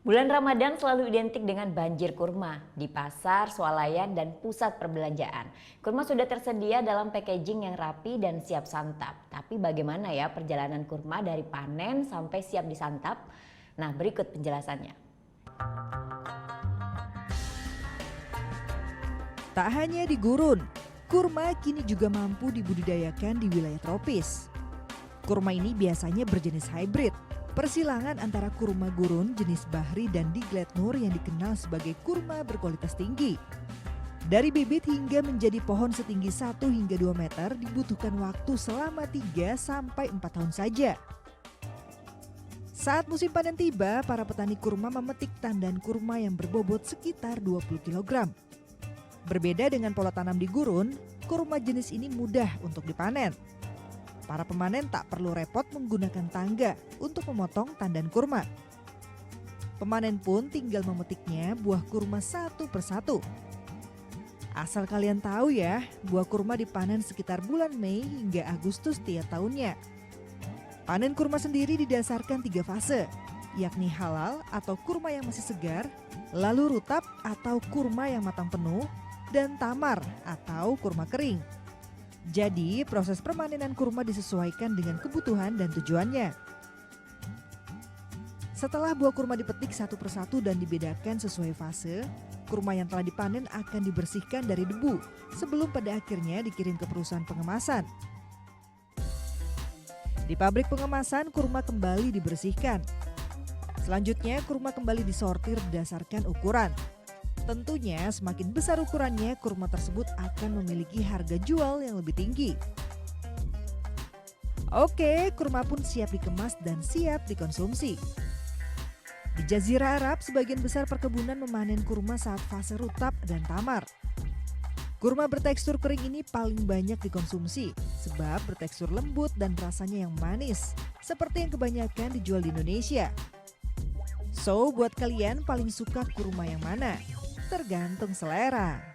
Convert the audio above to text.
Bulan Ramadan selalu identik dengan banjir kurma di pasar, swalayan, dan pusat perbelanjaan. Kurma sudah tersedia dalam packaging yang rapi dan siap santap. Tapi bagaimana ya perjalanan kurma dari panen sampai siap disantap? Nah, berikut penjelasannya. Tak hanya di gurun, kurma kini juga mampu dibudidayakan di wilayah tropis. Kurma ini biasanya berjenis hybrid, persilangan antara kurma gurun jenis Bahri dan Diglet Nur yang dikenal sebagai kurma berkualitas tinggi. Dari bibit hingga menjadi pohon setinggi 1 hingga 2 meter dibutuhkan waktu selama 3 sampai 4 tahun saja. Saat musim panen tiba, para petani kurma memetik tandan kurma yang berbobot sekitar 20 kg. Berbeda dengan pola tanam di gurun, kurma jenis ini mudah untuk dipanen. Para pemanen tak perlu repot menggunakan tangga untuk memotong tandan kurma. Pemanen pun tinggal memetiknya buah kurma satu persatu. Asal kalian tahu ya, buah kurma dipanen sekitar bulan Mei hingga Agustus tiap tahunnya. Panen kurma sendiri didasarkan 3 fase, yakni halal atau kurma yang masih segar, lalu rutab atau kurma yang matang penuh, dan tamar atau kurma kering. Jadi proses permanenan kurma disesuaikan dengan kebutuhan dan tujuannya. Setelah buah kurma dipetik satu persatu dan dibedakan sesuai fase, kurma yang telah dipanen akan dibersihkan dari debu sebelum pada akhirnya dikirim ke perusahaan pengemasan. Di pabrik pengemasan, kurma kembali dibersihkan. Selanjutnya, kurma kembali disortir berdasarkan ukuran. Tentunya semakin besar ukurannya, kurma tersebut akan memiliki harga jual yang lebih tinggi. Oke, kurma pun siap dikemas dan siap dikonsumsi. Di Jazirah Arab, sebagian besar perkebunan memanen kurma saat fase rutab dan tamar. Kurma bertekstur kering ini paling banyak dikonsumsi sebab bertekstur lembut dan rasanya yang manis, seperti yang kebanyakan dijual di Indonesia. So, buat kalian paling suka kurma yang mana? Tergantung selera.